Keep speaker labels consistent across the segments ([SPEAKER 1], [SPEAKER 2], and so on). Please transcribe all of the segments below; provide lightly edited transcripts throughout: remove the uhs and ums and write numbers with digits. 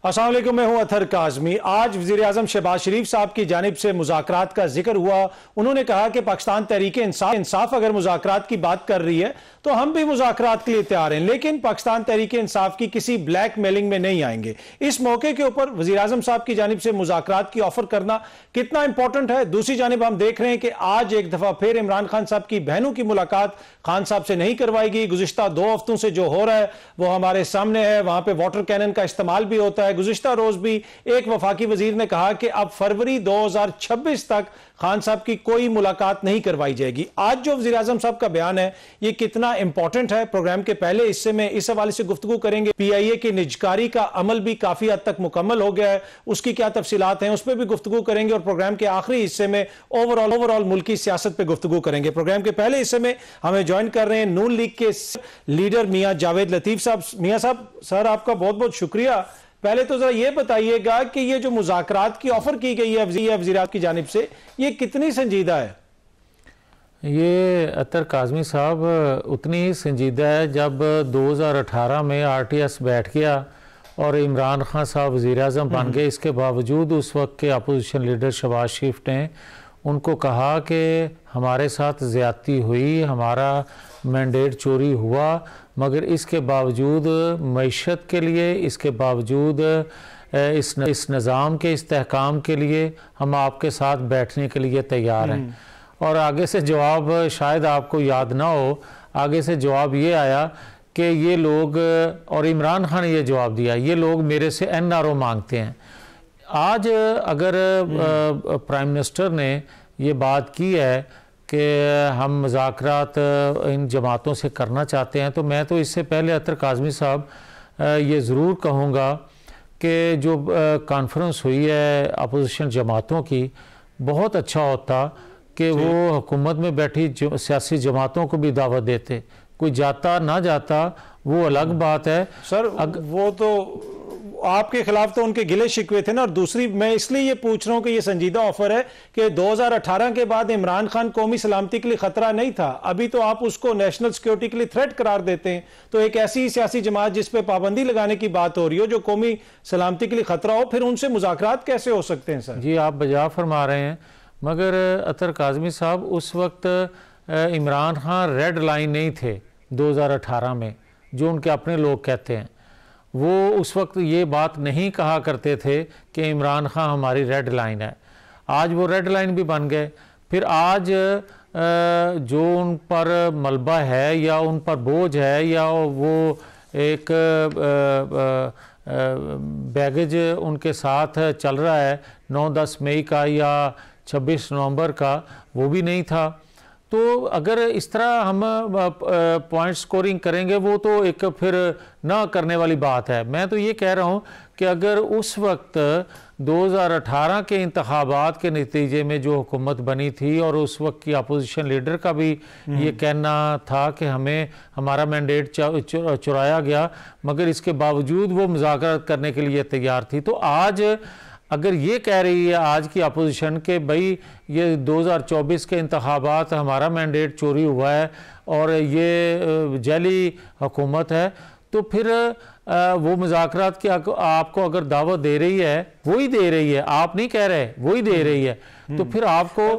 [SPEAKER 1] अस्सलाम वालेकुम, मैं हूं अतहर काज़मी। आज वज़ीर आज़म शहबाज शरीफ साहब की जानिब से मुज़ाकरात का जिक्र हुआ। उन्होंने कहा कि पाकिस्तान तहरीक इंसाफ अगर मुज़ाकरात की बात कर रही है तो हम भी मुज़ाकरात के लिए तैयार हैं, लेकिन पाकिस्तान तहरीक इंसाफ की किसी ब्लैक मेलिंग में नहीं आएंगे। इस मौके के ऊपर वज़ीर आज़म साहब की जानिब से मुज़ाकरात की ऑफर करना कितना इंपॉर्टेंट है। दूसरी जानिब हम देख रहे हैं कि आज एक दफा फिर इमरान खान साहब की बहनों की मुलाकात खान साहब से नहीं करवाई गई। गुज़िश्ता 2 हफ्तों से जो हो रहा है वो हमारे सामने है। वहां पर वाटर कैनन का इस्तेमाल भी होता है। गुज़िश्ता रोज भी एक वफाकी वजीर ने कहा कि अब फरवरी 2026 तक खान साहब की कोई मुलाकात नहीं करवाई जाएगी। आज जो वज़ीर आज़म साहब का बयान है ये कितना इंपॉर्टेंट है, प्रोग्राम के पहले हिस्से में इस हवाले से गुफ्तगू करेंगे। PIA की निजकारी का अमल भी काफी हद तक मुकम्मल हो गया है, उसकी क्या तफसीलात हैं उस पर भी गुफ्तगू करेंगे। और प्रोग्राम के आखिरी हिस्से में ओवरऑल मुल्की सियासत पर गुफ्तगू करेंगे। प्रोग्राम के पहले हिस्से में हमें ज्वाइन कर रहे हैं नून लीग के लीडर मियां जावेद लतीफ साहब। मियां साहब, सर आपका बहुत बहुत शुक्रिया। पहले तो जरा ये बताइएगा कि ये जो मुज़ाकरात की ऑफर की गई है वज़ीरात की जानिब से, ये कितनी संजीदा है?
[SPEAKER 2] ये अतर काज़मी साहब उतनी ही संजीदा है जब 2018 में RTS बैठ गया और इमरान खान साहब वज़ीर आज़म बन गए। इसके बावजूद उस वक्त के अपोजिशन लीडर शहबाज शरीफ ने उनको कहा कि हमारे साथ ज़्यादती हुई, हमारा मैंडेट चोरी हुआ, मगर इसके बावजूद मईशत के लिए, इसके बावजूद इस निज़ाम के इस्तेहकाम के लिए हम आपके साथ बैठने के लिए तैयार हैं। और आगे से जवाब शायद आपको याद ना हो, आगे से जवाब ये आया कि ये लोग, और इमरान खान ने ये जवाब दिया, ये लोग मेरे से NRO मांगते हैं। आज अगर प्राइम मिनिस्टर ने ये बात की है कि हम मुज़ाकरात इन जमातों से करना चाहते हैं, तो मैं तो इससे पहले अतर काज़मी साहब ये ज़रूर कहूँगा कि जो कॉन्फ्रेंस हुई है अपोजिशन जमातों की, बहुत अच्छा होता कि वो हुकूमत में बैठी सियासी जमातों को भी दावत देते। कोई जाता ना जाता वो अलग बात है
[SPEAKER 1] सर, वो तो आपके खिलाफ तो उनके गिले शिकवे थे ना। और दूसरी मैं इसलिए ये पूछ रहा हूं कि ये संजीदा ऑफर है कि 2018 के बाद इमरान खान कौमी सलामती के लिए खतरा नहीं था, अभी तो आप उसको नेशनल सिक्योरिटी के लिए थ्रेट करार देते हैं। तो एक ऐसी सियासी जमात जिस पे पाबंदी लगाने की बात हो रही हो, जो कौमी सलामती के लिए खतरा हो, फिर उनसे मुज़ाकरात कैसे हो सकते हैं? सर
[SPEAKER 2] जी, आप बजा फरमा रहे हैं, मगर अतर काज़मी साहब उस वक्त इमरान खान रेड लाइन नहीं थे 2018 में, जो उनके अपने लोग कहते हैं। वो उस वक्त ये बात नहीं कहा करते थे कि इमरान खान हमारी रेड लाइन है। आज वो रेड लाइन भी बन गए। फिर आज जो उन पर मलबा है या उन पर बोझ है या वो एक बैगेज उनके साथ चल रहा है 9-10 मई का या 26 नवंबर का, वो भी नहीं था। तो अगर इस तरह हम पॉइंट स्कोरिंग करेंगे वो तो एक फिर ना करने वाली बात है। मैं तो ये कह रहा हूँ कि अगर उस वक्त 2018 के इंतखाबात के नतीजे में जो हुकूमत बनी थी और उस वक्त की अपोजिशन लीडर का भी ये कहना था कि हमें हमारा मैंडेट चुराया गया, मगर इसके बावजूद वो मुज़ाकरात करने के लिए तैयार थी। तो आज अगर ये कह रही है आज की अपोजिशन के भाई ये 2024 के इंतखाबात हमारा मैंडेट चोरी हुआ है और ये जाली हुकूमत है, तो फिर वो मुज़ाकरात की आपको अगर दावत दे रही है, वही दे रही है, आप नहीं कह रहे, वही दे रही है, तो फिर आपको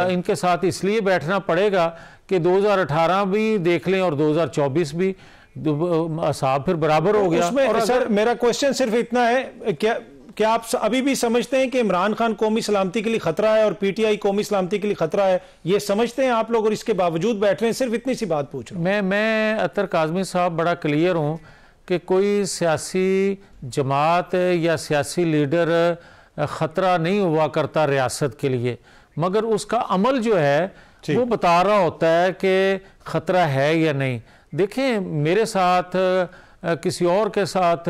[SPEAKER 2] इनके साथ इसलिए बैठना पड़ेगा कि 2018 भी देख लें और 2024 भी, साहब फिर बराबर हो गया।
[SPEAKER 1] और सर मेरा क्वेश्चन सिर्फ इतना है, क्या आप अभी भी समझते हैं कि इमरान खान कौमी सलामती के लिए खतरा है और PTI कौमी सलामती के लिए खतरा है? ये समझते हैं आप लोग और इसके बावजूद बैठ रहे हैं? सिर्फ इतनी सी बात पूछ रहा हूं।
[SPEAKER 2] मैं अतर काज़मी साहब बड़ा क्लियर हूं कि कोई सियासी जमात या सियासी लीडर खतरा नहीं हुआ करता रियासत के लिए, मगर उसका अमल जो है वो बता रहा होता है कि खतरा है या नहीं। देखें, मेरे साथ किसी और के साथ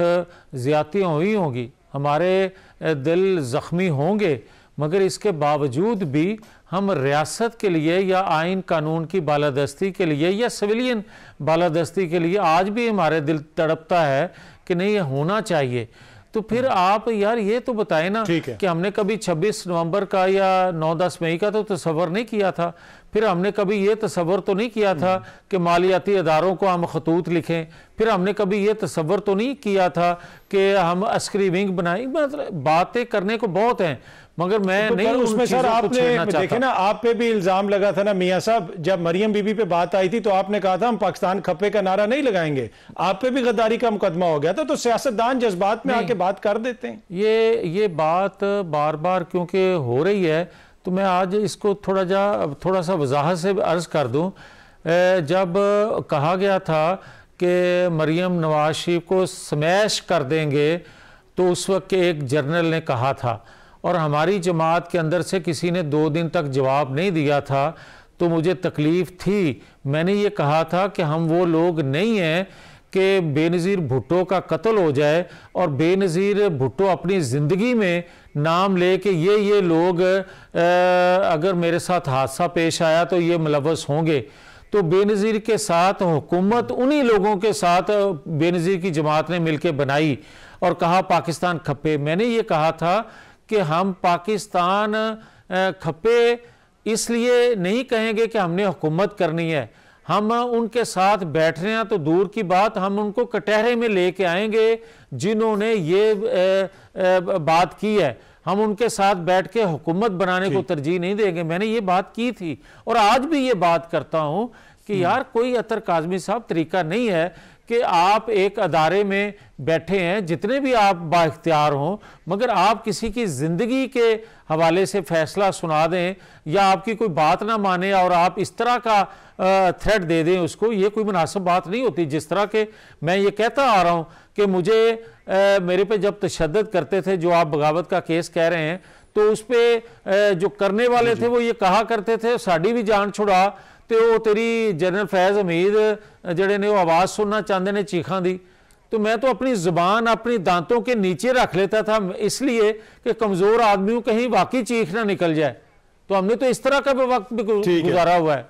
[SPEAKER 2] ज़्यादतियाँ हुई होंगी, हमारे दिल ज़ख्मी होंगे, मगर इसके बावजूद भी हम रियासत के लिए या आइन कानून की बालादस्ती के लिए या सिविलियन बालादस्ती के लिए आज भी हमारे दिल तड़पता है कि नहीं ये होना चाहिए। तो फिर आप यार ये तो बताएं ना कि हमने कभी 26 नवंबर का या 9-10 मई का तो तस्वर नहीं किया था। फिर हमने कभी ये तस्वर तो नहीं किया था कि मालियाती अदारों को हम खतूत लिखें। फिर हमने कभी ये तस्वर तो नहीं किया था कि हम अस्करी विंग बनाएं। मतलब बातें करने को बहुत हैं, मगर मैं तो नहीं
[SPEAKER 1] उसमें सर आपने देखे ना, आप पे भी इल्जाम लगा था ना मियां साहब, जब मरियम बीबी पे बात आई थी तो आपने कहा था हम पाकिस्तान खप्पे का नारा नहीं लगाएंगे। आप पे भी गद्दारी का मुकदमा हो गया था। तो सियासतदान जज्बात में आके बात कर देते हैं।
[SPEAKER 2] ये बात बार बार क्योंकि हो रही है तो मैं आज इसको थोड़ा सा वजाहत से अर्ज कर दूं। जब कहा गया था कि मरियम नवाज शरीफ को स्मैश कर देंगे, तो उस वक्त के एक जर्नल ने कहा था और हमारी जमात के अंदर से किसी ने 2 दिन तक जवाब नहीं दिया था, तो मुझे तकलीफ़ थी। मैंने ये कहा था कि हम वो लोग नहीं हैं कि बेनज़ीर भुट्टो का कत्ल हो जाए और बेनज़ीर भुट्टो अपनी ज़िंदगी में नाम ले कि ये लोग अगर मेरे साथ हादसा पेश आया तो ये मुलव्वस होंगे। तो बेनज़ीर के साथ हुकूमत उन्हीं लोगों के साथ बेनज़ीर की जमात ने मिलकर बनाई और कहा पाकिस्तान खप्पे। मैंने ये कहा था कि हम पाकिस्तान खप्पे इसलिए नहीं कहेंगे कि हमने हुकूमत करनी है, हम उनके साथ बैठ रहे हैं तो दूर की बात, हम उनको कटहरे में लेके आएंगे जिन्होंने ये बात की है। हम उनके साथ बैठ के हुकूमत बनाने को तरजीह नहीं देंगे। मैंने ये बात की थी और आज भी ये बात करता हूं कि यार कोई अतर काज़मी साहब तरीका नहीं है कि आप एक अदारे में बैठे हैं, जितने भी आप बाइख्तियार हों, मगर आप किसी की ज़िंदगी के हवाले से फैसला सुना दें या आपकी कोई बात ना माने और आप इस तरह का थ्रेट दे दें उसको, ये कोई मुनासिब बात नहीं होती। जिस तरह के मैं ये कहता आ रहा हूँ कि मुझे मेरे पे जब तशद्दुद करते थे, जो आप बगावत का केस कह रहे हैं, तो उस पर जो करने वाले थे वो ये कहा करते थे साड़ी भी जान छुड़ा, तो वो तेरी जनरल फैज़ हमीद जड़े ने वो आवाज़ सुनना चाहते ने चीखां दी। तो मैं तो अपनी ज़ुबान अपनी दांतों के नीचे रख लेता था, इसलिए कि कमज़ोर आदमियों कहीं वाकई चीख ना निकल जाए। तो हमने तो इस तरह का वक्त भी गुजारा हुआ है।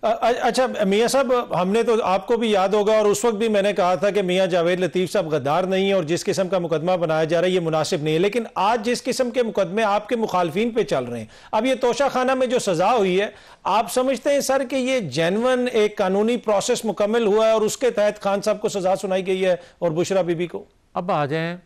[SPEAKER 1] अच्छा मियां साहब, हमने तो आपको भी याद होगा और उस वक्त भी मैंने कहा था कि मियां जावेद लतीफ़ साहब गद्दार नहीं है और जिस किस्म का मुकदमा बनाया जा रहा है ये मुनासिब नहीं है। लेकिन आज जिस किस्म के मुकदमे आपके मुखालफिन पे चल रहे हैं, अब ये तोशा खाना में जो सजा हुई है, आप समझते हैं सर कि ये जेन्युइन एक कानूनी प्रोसेस मुकम्मल हुआ है और उसके तहत खान साहब को सजा सुनाई गई है और बुशरा बीबी को? अब
[SPEAKER 2] आ जाएं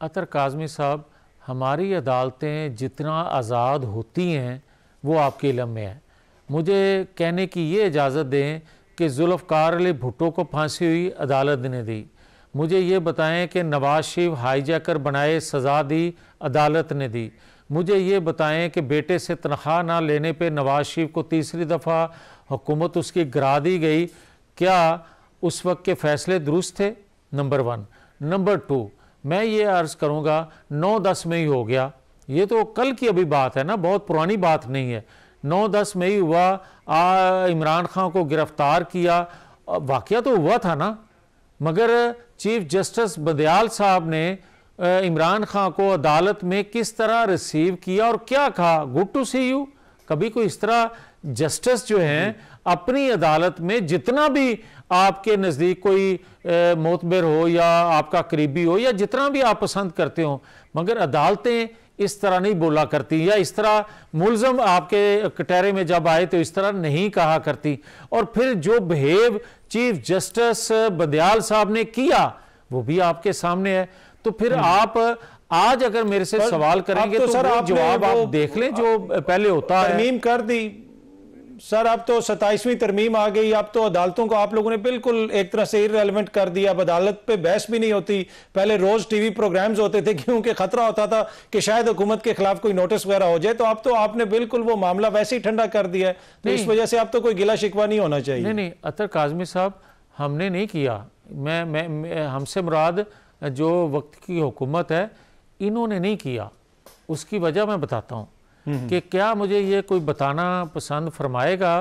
[SPEAKER 2] अतर काज़मी साहब, हमारी अदालतें जितना आज़ाद होती हैं वो आपके इल्म में है। मुझे कहने की ये इजाज़त दें कि जुल्फ़कार अली भुट्टो को फांसी हुई अदालत ने दी। मुझे ये बताएं कि नवाज शरीफ हाईजैकर बनाए सज़ा दी अदालत ने दी। मुझे ये बताएं कि बेटे से तनख्वाह ना लेने पे नवाज शरीफ को तीसरी दफ़ा हुकूमत उसकी गिरा दी गई, क्या उस वक्त के फ़ैसले दुरुस्त थे? नंबर 1। नंबर 2, मैं ये अर्ज़ करूँगा 9-10 मई हो गया, ये तो कल की अभी बात है ना, बहुत पुरानी बात नहीं है। 9-10 मई हुआ, इमरान खान को गिरफ्तार किया, वाक़या तो हुआ था ना, मगर चीफ जस्टिस बदयाल साहब ने इमरान खान को अदालत में किस तरह रिसीव किया और क्या कहा, गुड टू सी यू। कभी कोई इस तरह जस्टिस जो हैं अपनी अदालत में, जितना भी आपके नज़दीक कोई मोतबर हो या आपका करीबी हो या जितना भी आप पसंद करते हो, मगर अदालतें इस तरह नहीं बोला करती, या इस तरह मुलजम आपके कटहरे में जब आए तो इस तरह नहीं कहा करती। और फिर जो बिहेव चीफ जस्टिस बदयाल साहब ने किया वो भी आपके सामने है। तो फिर आप आज अगर मेरे से सवाल करेंगे तो सर आप जवाब आप देख लें जो पहले होता है।
[SPEAKER 1] तरमीम कर दी सर, अब तो 27वीं तरमीम आ गई, अब तो अदालतों को आप लोगों ने बिल्कुल एक तरह से इररेलेवेंट कर दिया। अब अदालत पे बहस भी नहीं होती। पहले रोज टीवी प्रोग्राम्स होते थे क्योंकि खतरा होता था कि शायद हुकूमत के खिलाफ कोई नोटिस वगैरह हो जाए, तो अब तो आपने बिल्कुल वो मामला वैसे ही ठंडा कर दिया है। तो इस वजह से अब तो कोई गिला शिकवा नहीं होना चाहिए।
[SPEAKER 2] नहीं, अतर काज़मी साहब, हमने नहीं किया। मैं हमसे मुराद जो वक्त की हुकूमत है इन्होंने नहीं किया। उसकी वजह मैं बताता हूँ कि क्या मुझे ये कोई बताना पसंद फरमाएगा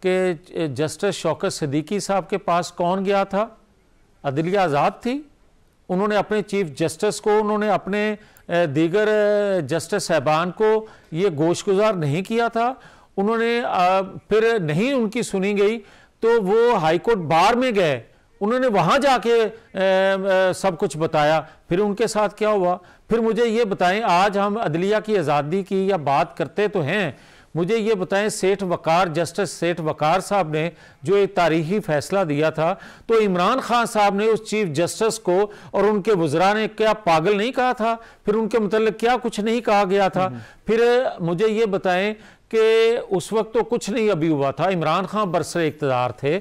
[SPEAKER 2] कि जस्टिस शौकत सिद्दीकी साहब के पास कौन गया था? अदलिया आज़ाद थी। उन्होंने अपने चीफ जस्टिस को, उन्होंने अपने दीगर जस्टिस साहबान को ये गोशगुजार नहीं किया था। उन्होंने फिर नहीं उनकी सुनी गई तो वो हाई कोर्ट बार में गए, उन्होंने वहां जाके सब कुछ बताया। फिर उनके साथ क्या हुआ? फिर मुझे ये बताएं, आज हम अदलिया की आज़ादी की या बात करते तो हैं, मुझे ये बताएं सेठ वकार, जस्टिस सेठ वकार साहब ने जो एक तारीखी फैसला दिया था, तो इमरान खान साहब ने उस चीफ जस्टिस को और उनके वज़रा ने क्या पागल नहीं कहा था? फिर उनके मतलब क्या कुछ नहीं कहा गया था? फिर मुझे ये बताएं कि उस वक्त तो कुछ नहीं अभी हुआ था, इमरान खान बरसरे इक़्तिदार थे,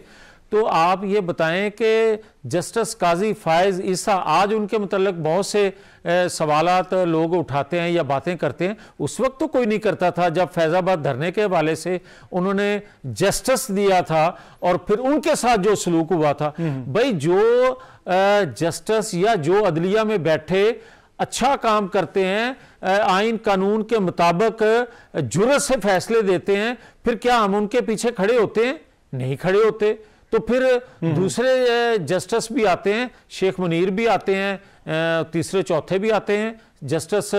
[SPEAKER 2] तो आप ये बताएं कि जस्टिस काजी फायज़ ईसा, आज उनके मतलब बहुत से सवालात लोग उठाते हैं या बातें करते हैं, उस वक्त तो कोई नहीं करता था जब फैज़ाबाद धरने के हवाले से उन्होंने जस्टिस दिया था और फिर उनके साथ जो सलूक हुआ था। भाई जो जस्टिस या जो अदलिया में बैठे अच्छा काम करते हैं, आइन कानून के मुताबिक जुर्रत से फैसले देते हैं, फिर क्या हम उनके पीछे खड़े होते हैं? नहीं खड़े होते। तो फिर दूसरे जस्टिस भी आते हैं, शेख मुनीर भी आते हैं, तीसरे चौथे भी आते हैं, जस्टिस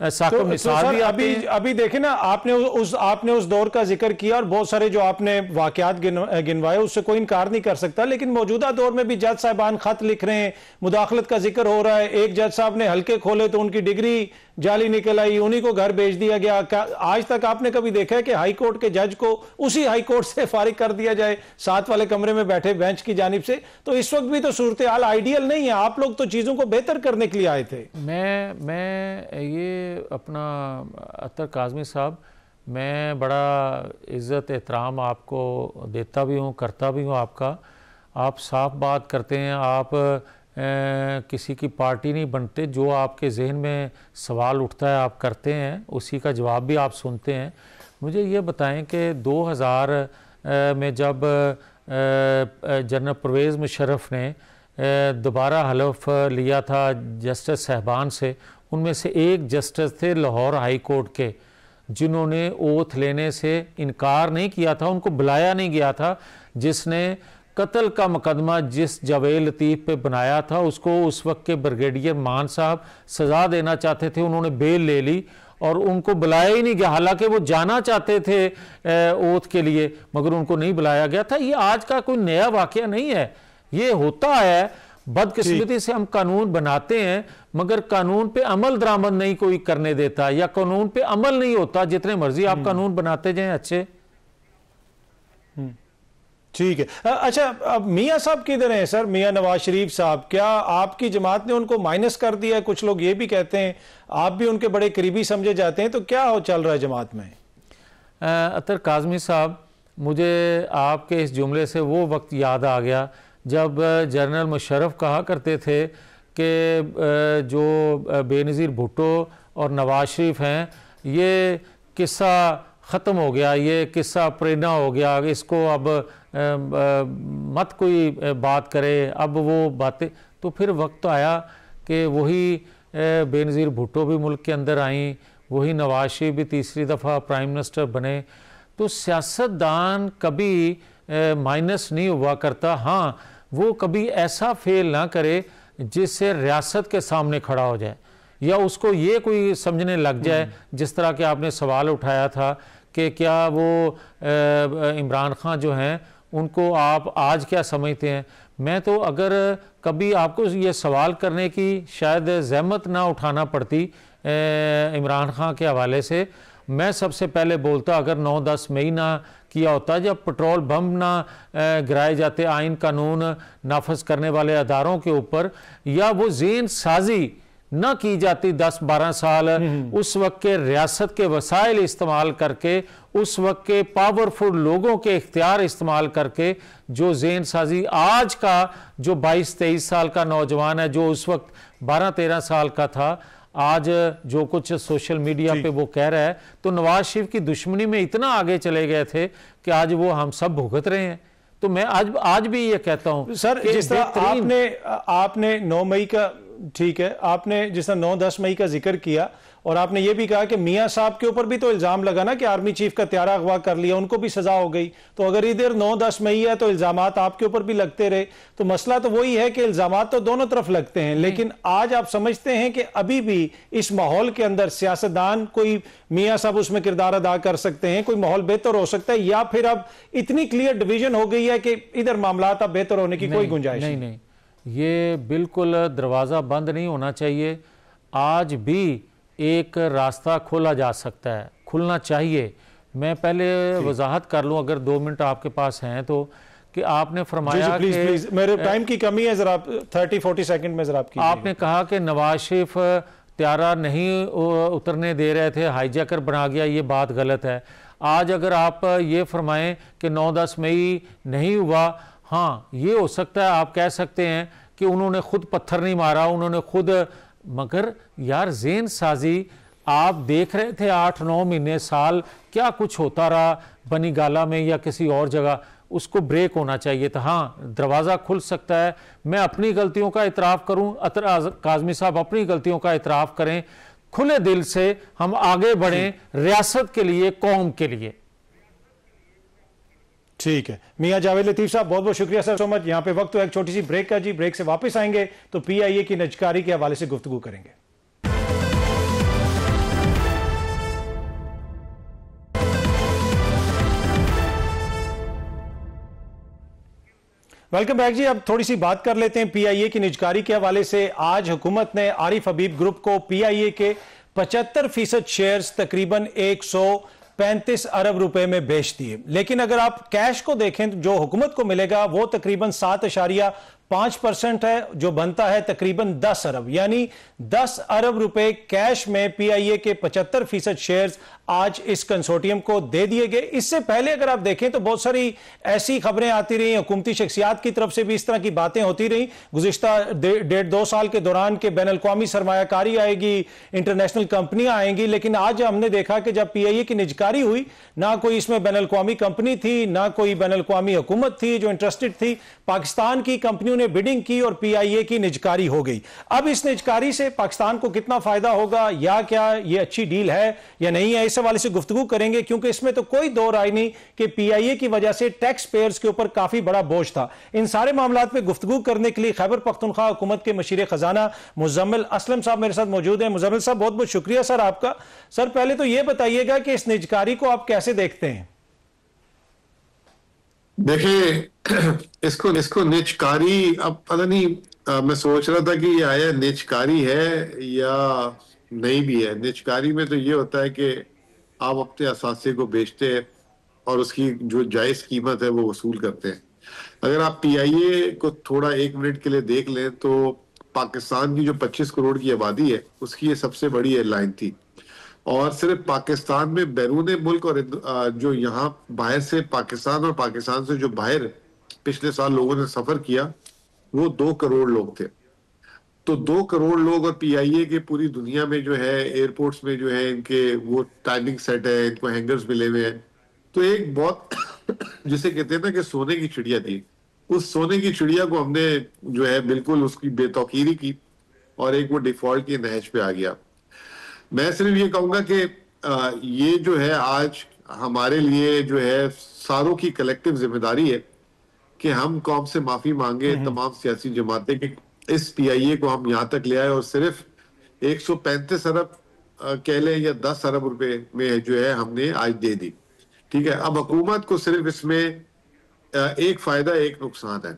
[SPEAKER 2] साकिब निसार भी आते हैं।
[SPEAKER 1] अभी देखें ना, आपने उस दौर का जिक्र किया और बहुत सारे जो आपने वाकयात गिनवाए उससे कोई इनकार नहीं कर सकता, लेकिन मौजूदा दौर में भी जज साहबान खत लिख रहे हैं, मुदाखलत का जिक्र हो रहा है। एक जज साहब ने हल्के खोले तो उनकी डिग्री जाली निकल आई, उन्हीं को घर भेज दिया गया। आज तक आपने कभी देखा है कि हाई कोर्ट के जज को उसी हाई कोर्ट से फारिग कर दिया जाए, साथ वाले कमरे में बैठे बेंच की जानिब से? तो इस वक्त भी तो सूरत हाल आइडियल नहीं है। आप लोग तो चीजों को बेहतर करने के लिए आए थे।
[SPEAKER 2] मैं ये अपना अतर काज़मी साहब, मैं बड़ा इज़्ज़त एहतराम आपको देता भी हूँ, करता भी हूँ आपका। आप साफ बात करते हैं, आप किसी की पार्टी नहीं बनते, जो आपके जहन में सवाल उठता है आप करते हैं, उसी का जवाब भी आप सुनते हैं। मुझे ये बताएं कि 2000 में जब जनरल परवेज़ मुशर्रफ ने दोबारा हलफ लिया था जस्टिस साहबान से, उनमें से एक जस्टिस थे लाहौर हाई कोर्ट के, जिन्होंने ओथ लेने से इनकार नहीं किया था, उनको बुलाया नहीं गया था। जिसने कत्ल का मुकदमा जिस जावेद लतीफ़ पे बनाया था, उसको उस वक्त के ब्रिगेडियर मान साहब सज़ा देना चाहते थे, उन्होंने बेल ले ली और उनको बुलाया ही नहीं गया। हालांकि वो जाना चाहते थे ओथ के लिए, मगर उनको नहीं बुलाया गया था। ये आज का कोई नया वाक़या नहीं है, ये होता है। बदकिस्मती से हम कानून बनाते हैं, मगर कानून पे अमल दरामद नहीं कोई करने देता, या कानून पे अमल नहीं होता। जितने मर्जी आप कानून बनाते जाएं अच्छे।
[SPEAKER 1] ठीक है। अच्छा, अब मियाँ साहब किधर हैं सर? मियाँ नवाज शरीफ साहब, क्या आपकी जमात ने उनको माइनस कर दिया है? कुछ लोग ये भी कहते हैं, आप भी उनके बड़े करीबी समझे जाते हैं, तो क्या हो चल रहा है जमात में?
[SPEAKER 2] अतर काज़मी साहब, मुझे आपके इस जुमले से वो वक्त याद आ गया जब जनरल मुशर्रफ कहा करते थे कि जो बेनज़ीर भुट्टो और नवाज शरीफ हैं, ये किस्सा ख़त्म हो गया, ये किस्सा प्रेरणा हो गया, इसको अब मत कोई बात करे, अब वो बातें। तो फिर वक्त आया कि वही बेनज़ीर भुट्टो भी मुल्क के अंदर आई, वही नवाज शरीफ भी तीसरी दफ़ा प्राइम मिनिस्टर बने। तो सियासतदान कभी माइनस नहीं हुआ करता। हाँ, वो कभी ऐसा फेल ना करे जिससे रियासत के सामने खड़ा हो जाए, या उसको ये कोई समझने लग जाए, जिस तरह के आपने सवाल उठाया था कि क्या वो इमरान खान जो हैं उनको आप आज क्या समझते हैं। मैं तो अगर कभी आपको ये सवाल करने की शायद ज़हमत ना उठाना पड़ती इमरान खान के हवाले से, मैं सबसे पहले बोलता, अगर 9-10 मई ना किया होता, जब पेट्रोल बम ना गिराए जाते आइन कानून नाफज करने वाले अदारों के ऊपर, या वो ज़ेन साजी ना की जाती 10-12 साल, उस वक्त के रियासत के वसाइल इस्तेमाल करके, उस वक्त के पावरफुल लोगों के इख्तियार इस्तेमाल करके, जो ज़ेन साजी आज का जो 22-23 साल का नौजवान है, जो उस वक्त 12-13 साल का था, आज जो कुछ सोशल मीडिया पे वो कह रहा है, तो नवाज शरीफ की दुश्मनी में इतना आगे चले गए थे कि आज वो हम सब भुगत रहे हैं। तो मैं आज भी ये कहता हूं
[SPEAKER 1] सर, जिस तरह आपने 9 मई का, ठीक है, आपने जिस तरह 9-10 मई का जिक्र किया, और आपने ये भी कहा कि मियां साहब के ऊपर भी तो इल्जाम लगा ना कि आर्मी चीफ का त्यारा अगवा कर लिया, उनको भी सजा हो गई। तो अगर इधर 9-10 मई है तो इल्जामात आपके ऊपर भी लगते रहे। तो मसला तो वही है कि इल्जामात तो दोनों तरफ लगते हैं, लेकिन आज आप समझते हैं कि अभी भी इस माहौल के अंदर सियासतदान, कोई मियां साहब उसमें किरदार अदा कर सकते हैं, कोई माहौल बेहतर हो सकता है, या फिर अब इतनी क्लियर डिवीजन हो गई है कि इधर मामला अब बेहतर होने की कोई गुंजाइश
[SPEAKER 2] नहीं? नहीं, ये बिल्कुल दरवाज़ा बंद नहीं होना चाहिए। आज भी एक रास्ता खोला जा सकता है, खुलना चाहिए। मैं पहले वजाहत कर लूं, अगर 2 मिनट आपके पास हैं तो, कि आपने फरमाया
[SPEAKER 1] प्लीज प्लीज, मेरे टाइम की कमी है, जरा 30-40 सेकंड में जरा
[SPEAKER 2] आपने कहा कि नवाज शरीफ त्यारा नहीं उतरने दे रहे थे, हाईजैकर बना गया, ये बात गलत है। आज अगर आप ये फरमाएं कि 9-10 मई नहीं हुआ, हाँ ये हो सकता है, आप कह सकते हैं कि उन्होंने खुद पत्थर नहीं मारा, उन्होंने खुद, मगर यार जेन साजी आप देख रहे थे 8-9 महीने साल क्या कुछ होता रहा बनी गाला में या किसी और जगह, उसको ब्रेक होना चाहिए था। हाँ दरवाज़ा खुल सकता है, मैं अपनी गलतियों का इतराफ़ करूँ, काज़मी साहब अपनी गलतियों का इतराफ़ करें, खुले दिल से हम आगे बढ़ें रियासत के लिए, कौम के लिए।
[SPEAKER 1] ठीक है मियां जावेद लतीफ साहब, बहुत बहुत शुक्रिया सर, सो मच। यहाँ पे वक्त तो एक छोटी सी ब्रेक का जी, ब्रेक से वापस आएंगे तो PIA की नजकारी के हवाले से गुफ्तगू करेंगे। वेलकम बैक जी। अब थोड़ी सी बात कर लेते हैं PIA की निजकारी के हवाले से। आज हुकूमत ने आरिफ हबीब ग्रुप को PIA के 75% शेयर्स तकरीबन 135 अरब रुपए में बेच दिए, लेकिन अगर आप कैश को देखें तो जो हुकूमत को मिलेगा वो तकरीबन 7.5% है, जो बनता है तकरीबन 10 अरब, यानी 10 अरब रुपए कैश में PIA के 75% शेयर्स आज इस कंसोर्टियम को दे दिए गए। इससे पहले अगर आप देखें तो बहुत सारी ऐसी खबरें आती रही, हुकूमती शख्सियात की तरफ से भी इस तरह की बातें होती रही गुज़िश्ता 1.5-2 साल के दौरान के बैनुल-अक़वामी सरमायाकारी आएगी, इंटरनेशनल कंपनियां आएंगी, लेकिन आज हमने देखा कि जब PIA की निजकारी हुई, ना कोई इसमें बैनुल-अक़वामी कंपनी थी, ना कोई बैनुल-अक़वामी हुकूमत थी जो इंटरेस्टेड थी। पाकिस्तान की कंपनियों ने बिडिंग की और PIA की निजकारी हो गई। अब इस निजकारी से पाकिस्तान को कितना फायदा होगा, या क्या ये अच्छी डील है या नहीं है, इस हवाले से गुफ्तगू करेंगे, क्योंकि इसमें तो कोई दो राय नहीं कि PIA की वजह से टैक्स पेयर्स के ऊपर काफी बड़ा बोझ था। इन सारे मामलात पे गुफ्तगू करने के लिए खैबर पख्तूनख्वा हुकूमत के मशीर खजाना मुजम्मिल असलम साहब मेरे साथ मौजूद हैं। मुजम्मिल साहब बहुत बहुत शुक्रिया सर आपका। सर पहले तो ये बताइएगा कि इस निजकारी को आप कैसे देखते हैं?
[SPEAKER 3] देखिए इसको निजकारी, अब पता नहीं, मैं सोच रहा था कि ये आया निजकारी है या नहीं भी है। निजकारी में तो ये होता है कि आप अपने असासे को बेचते हैं और उसकी जो जायज कीमत है वो वसूल करते हैं। अगर आप PIA को थोड़ा 1 मिनट के लिए देख लें तो पाकिस्तान की जो 25 करोड़ की आबादी है उसकी ये सबसे बड़ी एयरलाइन थी, और सिर्फ पाकिस्तान में बैरून मुल्क और जो यहाँ बाहर से पाकिस्तान और पाकिस्तान से जो बाहर पिछले साल लोगों ने सफर किया वो 2 करोड़ लोग थे। तो 2 करोड़ लोग और PIA के पूरी दुनिया में जो है एयरपोर्ट्स में जो है इनके वो टाइमिंग सेट है, इनको हैंगर्स मिले हुए हैं। तो एक बहुत जिसे कहते हैं ना कि सोने की चिड़िया थी, उस सोने की चिड़िया को हमने जो है बिल्कुल उसकी बेतौकीरी की और एक वो डिफॉल्ट की नहज पे आ गया। मैं सिर्फ ये कहूंगा कि ये जो है आज हमारे लिए जो है सारों की कलेक्टिव जिम्मेदारी है कि हम कौम से माफी मांगे, तमाम सियासी जमातें, कि इस PIA को हम यहाँ तक ले आए और सिर्फ 135 अरब कह लें या 10 अरब रुपए में जो है हमने आज दे दी। ठीक है, अब हुकूमत को सिर्फ इसमें एक फायदा एक नुकसान है।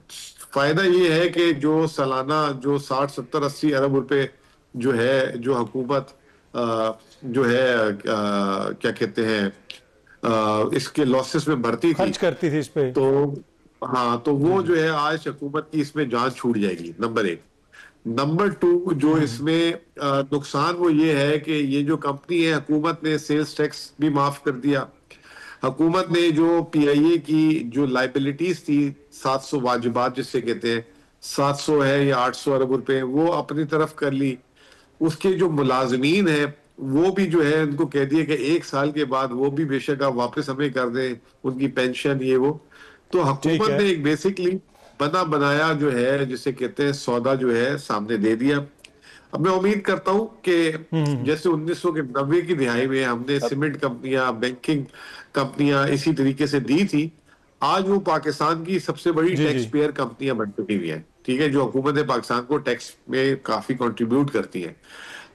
[SPEAKER 3] फायदा ये है कि जो सालाना जो 60-70-80 अरब रुपए जो है जो हुकूमत जो है क्या कहते हैं इसके लॉसेस में भरती थी,
[SPEAKER 1] खर्च करती थी इस पे,
[SPEAKER 3] तो हाँ, तो वो जो है आज हुकूमत की इसमें जान छूट जाएगी, नंबर 1। नंबर 2 जो इसमें नुकसान वो ये है कि ये जो कंपनी है, हुकूमत ने सेल्स टैक्स भी माफ कर दिया। हुकूमत ने जो PIA की जो लाइबिलिटीज थी 700 वाजिबात जिससे कहते हैं 700 है या 800 अरब रुपए, वो अपनी तरफ कर ली। उसके जो मुलाजमीन है वो भी जो है उनको कह दिया कि 1 साल के बाद वो भी बेशक आप वापस हमें कर दें उनकी पेंशन ये वो। तो हुकूमत ने एक बेसिकली बना बनाया जो है जिसे कहते हैं सौदा जो है सामने दे दिया। अब मैं उम्मीद करता हूं कि जैसे 1990 की दिहाई में हमने सीमेंट कंपनियां, बैंकिंग कंपनियां इसी तरीके से दी थी, आज वो पाकिस्तान की सबसे बड़ी
[SPEAKER 1] जी
[SPEAKER 3] टैक्स
[SPEAKER 1] जी।
[SPEAKER 3] पेयर कंपनियां बन चुकी हुई हैं, ठीक है, जो हुकूमत पाकिस्तान को टैक्स में काफी कंट्रीब्यूट करती हैं।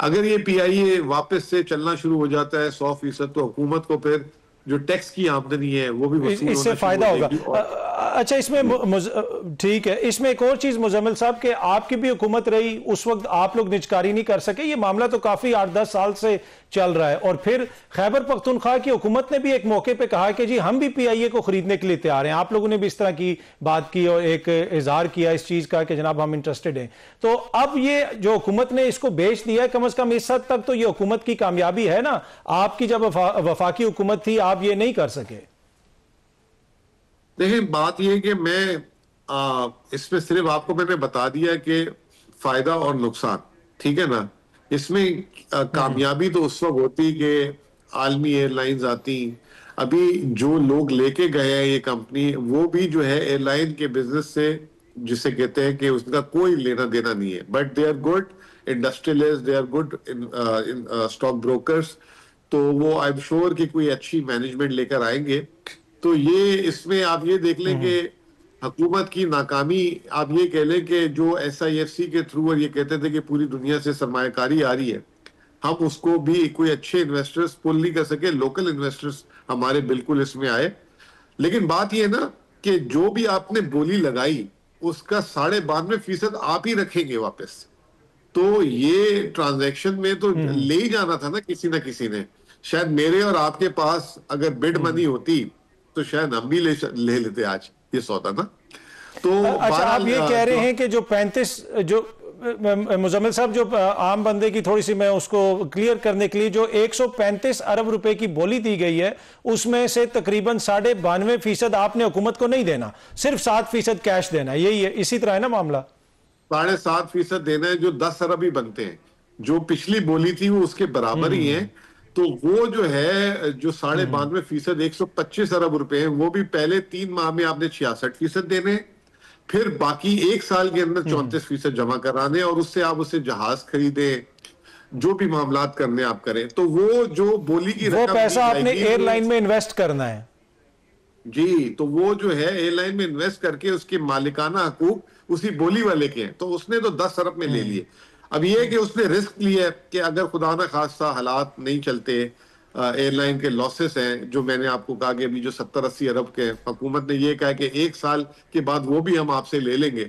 [SPEAKER 3] अगर ये पीआईए वापस से चलना शुरू हो जाता है 100%, तो हुकूमत को फिर जो टैक्स की आमदनी है वो भी वसूल
[SPEAKER 1] इससे
[SPEAKER 3] होना शुरू
[SPEAKER 1] फायदा
[SPEAKER 3] हो
[SPEAKER 1] होगा।
[SPEAKER 3] जाएगी। और
[SPEAKER 1] अच्छा, इसमें ठीक है, इसमें एक और चीज मुजम्मिल साहब के आपकी भी हुकूमत रही, उस वक्त आप लोग निजकारी नहीं कर सके, ये मामला तो काफी 8-10 साल से चल रहा है, और फिर खैबर पख्तूनख्वा की हुकूमत ने भी एक मौके पे कहा कि जी हम भी पीआईए को खरीदने के लिए तैयार हैं। आप लोगों ने भी इस तरह की बात की और एक इजहार किया इस चीज का कि जनाब हम इंटरेस्टेड हैं। तो अब ये जो हुकूमत ने इसको बेच दिया है, कम से कम इस हद तक तो ये हुकूमत की कामयाबी है ना। आपकी जब वफाकी हुकूमत थी आप ये नहीं कर सके।
[SPEAKER 3] देखिए, बात यह है कि मैं इसमें सिर्फ आपको मैंने बता दिया कि फायदा और नुकसान, ठीक है ना। इसमें कामयाबी तो उस वक्त होती कि आलमी एयरलाइंस आती। अभी जो लोग लेके गए हैं ये कंपनी, वो भी जो है एयरलाइन के बिजनेस से, जिसे कहते हैं कि उसका कोई लेना देना नहीं है, but they are good industrialist, they are good in stock brokers. तो वो आई एम श्योर कि कोई अच्छी मैनेजमेंट लेकर आएंगे। तो ये इसमें आप ये देख लें कि हुकूमत की नाकामी, आप ये कह लें कि जो SIFC के थ्रू और ये कहते थे कि पूरी दुनिया से सरमायाकारी आ रही है, हम उसको भी कोई अच्छे इन्वेस्टर्स पुल नहीं कर सके। लोकल इन्वेस्टर्स हमारे बिल्कुल इसमें आए, लेकिन बात ये है ना कि जो भी आपने बोली लगाई उसका 92.5% आप ही रखेंगे वापस। तो ये ट्रांजैक्शन में तो ले ही जाना था ना किसी ना किसी ने। शायद मेरे और आपके पास अगर बिड मनी होती तो शायद हम भी ले लेते आज ये सौदा ना। तो
[SPEAKER 1] अच्छा, आप ये कह रहे हैं कि जो 35 जो मुजम्मिल साहब, जो आम बंदे की थोड़ी सी मैं उसको क्लियर करने के लिए, जो 135 अरब रुपए की बोली दी गई है उसमें से तकरीबन 92.5% आपने हुकूमत को नहीं देना, सिर्फ 7% कैश देना है, यही है, इसी तरह है ना मामला?
[SPEAKER 3] 7.5% देना है, जो 10 अरब ही बनते हैं। जो पिछली बोली थी वो उसके बराबर ही है। तो वो जो है जो 92.5%, 125 अरब रुपए हैं, वो भी पहले 3 माह में आपने 66% देने, फिर बाकी 1 साल के अंदर 34% जमा कराने, और उससे आप उससे जहाज खरीदे, जो भी मामलात करने आप करें। तो वो जो बोली की
[SPEAKER 1] वो
[SPEAKER 3] रकम
[SPEAKER 1] पैसा आपने एयरलाइन में इन्वेस्ट करना है।
[SPEAKER 3] जी, तो वो जो है एयरलाइन में इन्वेस्ट करके उसके मालिकाना हकूक उसी बोली वाले के हैं। तो उसने तो 10 अरब में ले लिए। अब ये है कि उसने रिस्क लिया है कि अगर खुदा ना खास्ता हालात नहीं चलते, एयरलाइन के लॉसेस हैं, जो मैंने आपको कहा कि अभी जो 70-80 अरब के, हुकूमत ने ये कहा कि 1 साल के बाद वो भी हम आपसे ले लेंगे।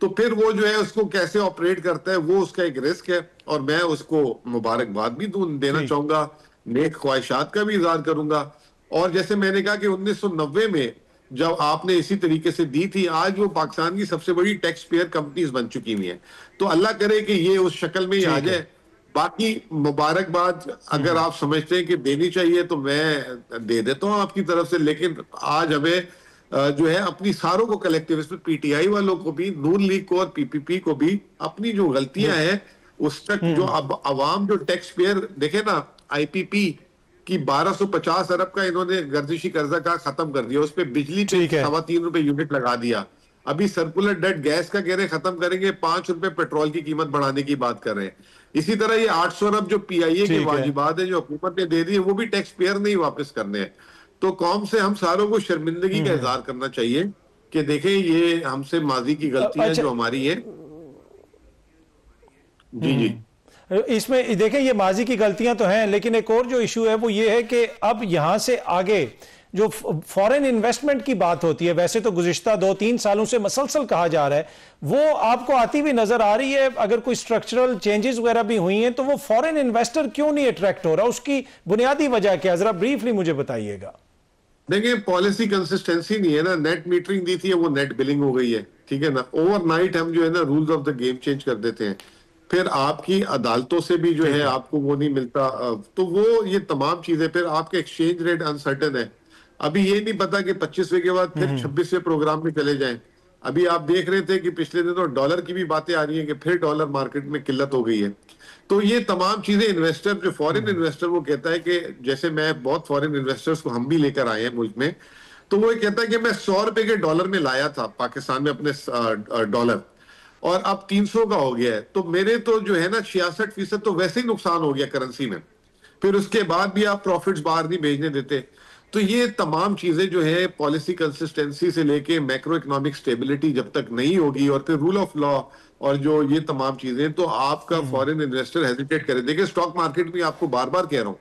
[SPEAKER 3] तो फिर वो जो है उसको कैसे ऑपरेट करता है, वो उसका एक रिस्क है। और मैं उसको मुबारकबाद भी देना चाहूंगा, नेक ख्वाहिशात का भी इजहार करूंगा। और जैसे मैंने कहा कि 1990 में जब आपने इसी तरीके से दी थी, आज वो पाकिस्तान की सबसे बड़ी टैक्स पेयर कंपनीज बन चुकी हुई हैं। तो अल्लाह करे कि ये उस शक्ल में ही आ जाए। बाकी मुबारकबाद अगर आप समझते हैं कि देनी चाहिए तो मैं दे देता हूं आपकी तरफ से, लेकिन आज हमें जो है अपनी सारों को कलेक्टिव, इसमें PTI वालों को भी, नून लीग को और PPP को भी अपनी जो गलतियां हैं उस तक, जो अब अवाम जो टैक्स पेयर देखे ना, IPP कि 1250 अरब का इन्होंने गर्दिशी कर्जा का खत्म कर दिया, उस पर बिजली पे 3.25 रुपए यूनिट लगा दिया। अभी सर्कुलर डेट गैस का कह रहे खत्म करेंगे, 5 रुपए पेट्रोल की कीमत बढ़ाने की बात कर रहे हैं। इसी तरह ये 800 अरब जो PIA के वाजिबात है जो हुकूमत ने दे दी है, वो भी टैक्स पेयर नहीं वापस करने हैं। तो कौम से हम सारों को शर्मिंदगी का इजहार करना चाहिए कि देखें ये हमसे माजी की गलतियां जो हमारी है। जी जी,
[SPEAKER 1] इसमें देखें ये माजी की गलतियां तो हैं, लेकिन एक और जो इशू है वो ये है कि अब यहां से आगे जो फॉरेन इन्वेस्टमेंट की बात होती है, वैसे तो गुज़िश्ता 2-3 सालों से मसलसल कहा जा रहा है, वो आपको आती भी नजर आ रही है। अगर कोई स्ट्रक्चरल चेंजेस वगैरह भी हुई हैं तो वो फॉरेन इन्वेस्टर क्यों नहीं अट्रैक्ट हो रहा, उसकी बुनियादी वजह क्या, जरा ब्रीफली मुझे बताइएगा।
[SPEAKER 3] देखिए, पॉलिसी कंसिस्टेंसी नहीं है ना। नेट मीटरिंग दी थी, वो नेट बिलिंग हो गई है, ठीक है ना। ओवरनाइट हम जो है ना rules of the game change कर देते हैं, फिर आपकी अदालतों से भी जो है आपको वो नहीं मिलता। तो वो ये तमाम चीजें, फिर आपके एक्सचेंज रेट अनसर्टन है। अभी ये नहीं पता कि 25वें के बाद फिर 26वें प्रोग्राम में चले जाएं। अभी आप देख रहे थे कि पिछले दिनों डॉलर की भी बातें आ रही हैं कि फिर डॉलर मार्केट में किल्लत हो गई है। तो ये तमाम चीजें इन्वेस्टर, जो फॉरेन इन्वेस्टर, वो कहता है कि जैसे मैं बहुत फॉरेन इन्वेस्टर्स को हम भी लेकर आए हैं मुल्क में, तो वो कहता है कि मैं 100 रुपए के डॉलर में लाया था पाकिस्तान में अपने डॉलर, और अब 300 का हो गया है, तो मेरे तो जो है ना 66% तो वैसे ही नुकसान हो गया करेंसी में, फिर उसके बाद भी आप प्रॉफिट्स बाहर नहीं भेजने देते। तो ये तमाम चीजें जो है पॉलिसी कंसिस्टेंसी से लेके मैक्रो इकोनॉमिक स्टेबिलिटी जब तक नहीं होगी, और फिर रूल ऑफ लॉ और जो ये तमाम चीजें, तो आपका फॉरेन इन्वेस्टर हेजिटेट करे। देखिए स्टॉक मार्केट में आपको बार बार कह रहा हूं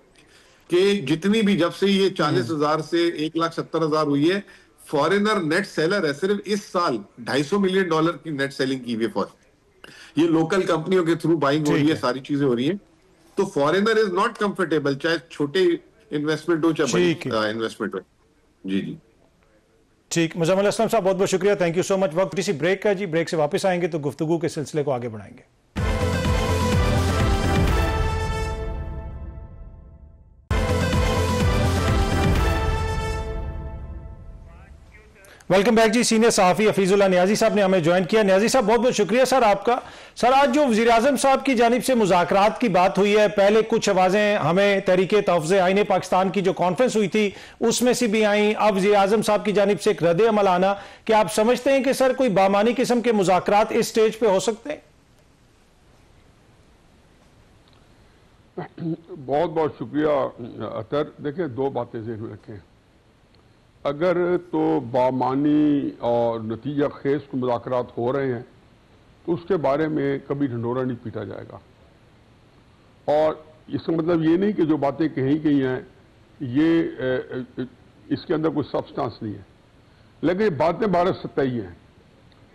[SPEAKER 3] कि जितनी भी, जब से ये 40,000 से 1,70,000 हुई है, फॉरेनर नेट सेलर है। सिर्फ इस साल $250 मिलियन की नेट सेलिंग की हुई है। ये लोकल कंपनियों के थ्रू बाइंग हो रही है, सारी चीजें हो रही हैं। तो फॉरेनर इज नॉट कंफर्टेबल, चाहे छोटे इन्वेस्टमेंट हो चाहे बड़ी इन्वेस्टमेंट हो। जी जी
[SPEAKER 1] ठीक, मुजम्मिल असलम साहब बहुत बहुत शुक्रिया, थैंक यू सो मच। वक्त किसी ब्रेक का जी, ब्रेक से वापस आएंगे तो गुफ्तगू के सिलसिले को आगे बढ़ाएंगे। वेलकम बैक जी। सीनियर सहाफ़ी हफीजुल्लाह नियाजी साहब ने हमें ज्वाइन किया। नियाजी साहब बहुत बहुत शुक्रिया सर आपका। सर आज जो वज़ीर आज़म साहब की जानिब से मुज़ाकरात की बात हुई है, पहले कुछ आवाज़ें हमें तहरीके तहफ़्फ़ुज़ आईन पाकिस्तान की जो कॉन्फ्रेंस हुई थी उसमें से भी आई, अब वज़ीर आज़म साहब की जानिब से एक रद्द अमल आना, क्या आप समझते हैं कि सर कोई बामानी किस्म के मुज़ाकरात इस स्टेज पर हो सकते हैं?
[SPEAKER 4] बहुत बहुत शुक्रिया अतर। देखिए दो बातें ज़हन में रखें, अगर तो बामानी और नतीजा खेज को मुज़ाकरात हो रहे हैं तो उसके बारे में कभी ढंढोरा नहीं पीटा जाएगा। और इसका मतलब ये नहीं कि जो बातें कही गई हैं ये इसके अंदर कोई सब्सटेंस नहीं है, लेकिन ये बातें बारह सत्ताई हैं।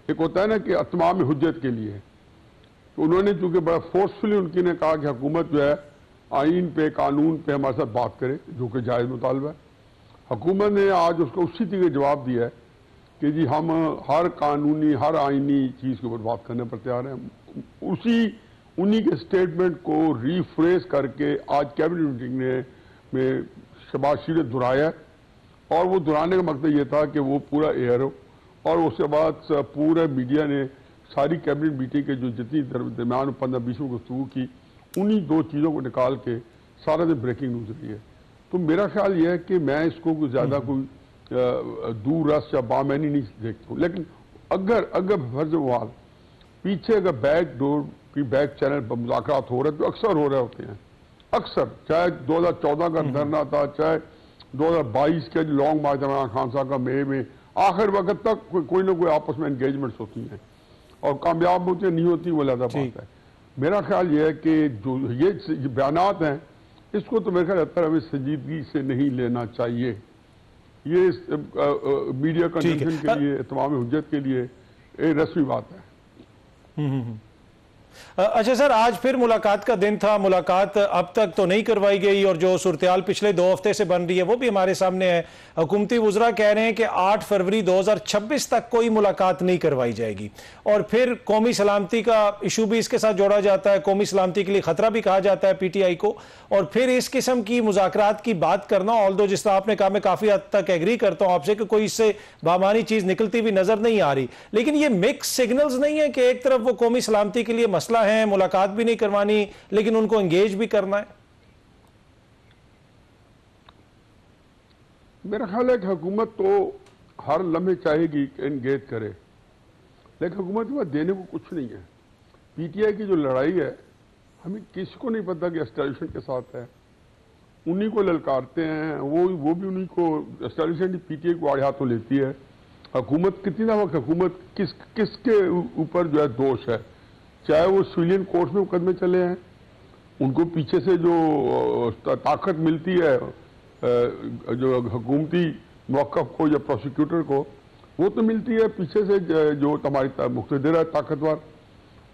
[SPEAKER 4] एक होता है ना कि अतमाम हुज्जत के लिए, तो उन्होंने चूंकि बड़ा फोर्सफुली उनकी ने कहा कि हुकूमत जो है आइन पे कानून पे हमारे साथ बात करे, जो कि जायज़ मुतालबा है। हुकूमत ने आज उसको उसी तरह जवाब दिया है कि जी हम हर कानूनी हर आइनी चीज़ के ऊपर बात करने पर तैयार हैं। उन्हीं के स्टेटमेंट को रीफ्रेश करके आज कैबिनेट मीटिंग में शहबाज शरीफ ने दोहराया, और वो दोहराने का मकसद ये था कि वो पूरा एयर हो, और उसके बाद पूरे मीडिया ने सारी कैबिनेट मीटिंग के जो जितनी दरमियान 15-20 गुफ्तगू की, उन्हीं दो चीज़ों को निकाल के सारा दिन ब्रेकिंग न्यूज़ रही है। तो मेरा ख्याल यह है कि मैं इसको कोई ज़्यादा कोई दूर रस या बामैनी नहीं देखता हूँ। लेकिन अगर फर्ज वाल पीछे अगर बैक डोर की बैक चैनल पर मुज़ाकरात हो रहे हैं तो अक्सर हो रहे होते हैं, अक्सर, चाहे 2014 का धरना था, चाहे 2022 के लॉन्ग मार्च इमरान खान साहब का मई में, आखिर वक्त तक कोई ना कोई आपस में एंगेजमेंट्स होती हैं, और कामयाब होती है नहीं होती वो अलग बात है। मेरा ख्याल यह है कि जो ये बयानात हैं इसको तो मेरे ख्याल अंतर हमें संजीदगी से नहीं लेना चाहिए। ये मीडिया कंजम्पशन के लिए, तमाम हुज्जत के लिए एक रस्मी बात है।
[SPEAKER 1] अच्छा सर, आज फिर मुलाकात का दिन था, मुलाकात अब तक तो नहीं करवाई गई, और जो सूरत-ए-हाल पिछले 2 हफ्ते से बन रही है वो भी हमारे सामने है। हुकूमती वुज़रा कह रहे हैं कि 8 फरवरी 2026 तक कोई मुलाकात नहीं करवाई जाएगी, और फिर कौमी सलामती का इशू भी इसके साथ जोड़ा जाता है, कौमी सलामती के लिए खतरा भी कहा जाता है PTI को, और फिर इस किस्म की मुज़ाकरात की बात करना, ऑल्दो जिस तरह आपने कहा मैं काफ़ी हद तक एग्री करता हूँ आपसे कि कोई इससे बामानी चीज़ निकलती हुई नजर नहीं आ रही, लेकिन ये मिक्स सिग्नल्स नहीं है कि एक तरफ वो कौमी सलामती के लिए मसला है, मुलाकात भी नहीं करवानी, लेकिन उनको एंगेज भी करना है?
[SPEAKER 4] मेरा ख्याल है कि हुकूमत तो हर लम्हे चाहेगी कि एंगेज करे, लेकिन हुकूमत के पास देने को कुछ नहीं है। PTI की जो लड़ाई है हमें किसी को नहीं पता कि एस्टैब्लिशमेंट के साथ है, उन्हीं को ललकारते हैं, वो भी उन्हीं को, एस्टैब्लिशमेंट PTI को आड़े हाथों लेती है। हुकूमत कितनी वक्त हुकूमत किसके ऊपर जो है दोष है, चाहे वो सिविलियन कोर्ट में मुकदमे चले हैं, उनको पीछे से जो ताकत मिलती है जो हुकूमती मौक़िफ़ को या प्रोसिक्यूटर को, वो तो मिलती है पीछे से जो हमारी मुक़्तदर है ताकतवर।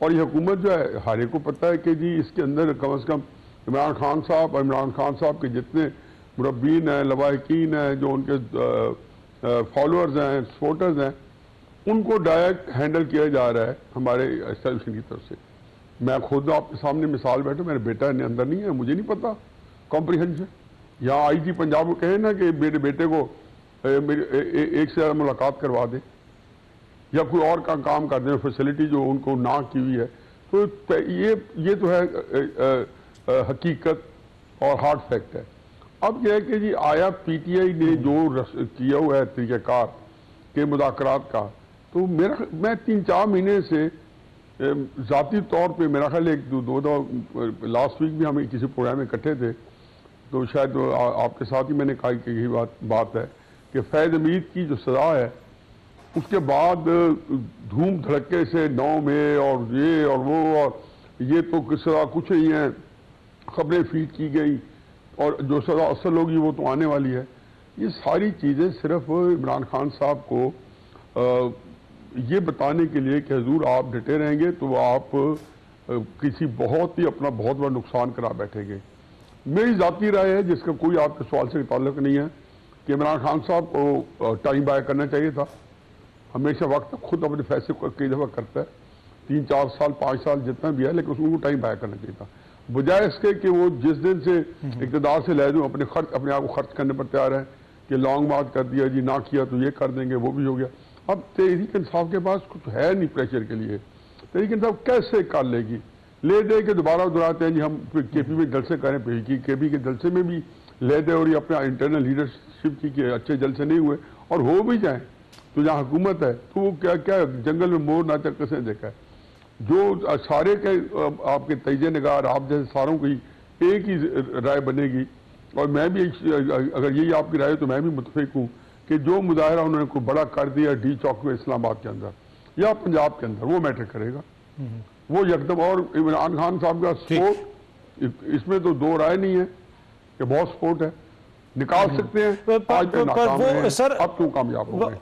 [SPEAKER 4] और ये हुकूमत जो है हर एक को पता है कि जी इसके अंदर कम से कम इमरान खान साहब के जितने मुरब्बीन हैं, लवाहिकीन हैं, जो उनके फॉलोअर्स हैं, सपोर्टर्स हैं, उनको डायरेक्ट हैंडल किया जा रहा है हमारे एस्टैब्लिशमेंट की तरफ से। मैं खुद आपके सामने मिसाल बैठा, मेरा बेटा अंदर नहीं है, मुझे नहीं पता कॉम्प्रिहेंशन। यहाँ IG पंजाब को कहे ना कि मेरे बेटे को एक से ज़्यादा मुलाकात करवा दे या कोई और का काम कर दें, फैसिलिटी जो उनको ना की हुई है, तो ये तो है हकीकत और हार्ड फैक्ट है। अब यह है कि जी आया PTI ने जो किया हुआ है तरीक़ाकार के मुज़ाकरात का, तो मैं 3-4 महीने से ज़ाती तौर पे मेरा ख्याल एक दो लास्ट वीक भी हम किसी प्रोग्राम में इकट्ठे थे, तो शायद आपके साथ ही मैंने कहा कि यही बात है कि फैज़ हमीद की जो सज़ा है उसके बाद धूम धड़के से 9 में और ये और वो और ये तो सज़ा कुछ नहीं है, खबरें फीड की गई और जो सज़ा असल होगी वो तो आने वाली है। ये सारी चीज़ें सिर्फ इमरान खान साहब को ये बताने के लिए कि हुजूर आप डटे रहेंगे तो आप किसी अपना बहुत बड़ा नुकसान करा बैठेंगे। मेरी ज़ाती राय है, जिसका कोई आपके सवाल से ताल्लुक़ नहीं है, कि इमरान खान साहब को टाइम बाय करना चाहिए था। हमेशा वक्त खुद अपने फैसले को कई दफ़ा करता है, 3-4 साल 5 साल जितना भी है, लेकिन उसको टाइम बाय करना चाहिए था, बजाय इसके कि वो जिस दिन से इक़्तिदार से ले जाऊँ अपने आप को खर्च करने पर तैयार है कि लॉन्ग मार्च कर दिया जी, ना किया तो ये कर देंगे, वो भी हो गया। अब तहरीक इंसाफ के पास कुछ है नहीं प्रेशर के लिए, तहरीक इंसाफ कैसे कर लेगी? ले दे के दोबारा दोहराते हैं जी हम केपी में जलसे करें, केपी के जलसे में भी ले दे और ये अपना इंटरनल लीडरशिप की कि अच्छे जलसे नहीं हुए और हो भी जाए तो जहाँ हुकूमत है तो वो क्या क्या जंगल में मोर नाचा कैसे देखा है। जो सारे के आपके तैजे निगार आप जैसे सारों की एक ही राय बनेगी, और मैं भी अगर यही आपकी राय तो मैं भी मुतफिक हूँ कि जो मुजाहरा उन्होंने को बड़ा कर दिया डी चौक में इस्लामाबाद के अंदर या पंजाब के अंदर, वो मैटर करेगा, वो यकदम। और इमरान खान साहब का सपोर्ट इसमें तो दो राय नहीं है कि बहुत सपोर्ट है, निकाल सकते हैं। आज पे नाकाम रहे, सर अब क्यों कामयाब हो गए?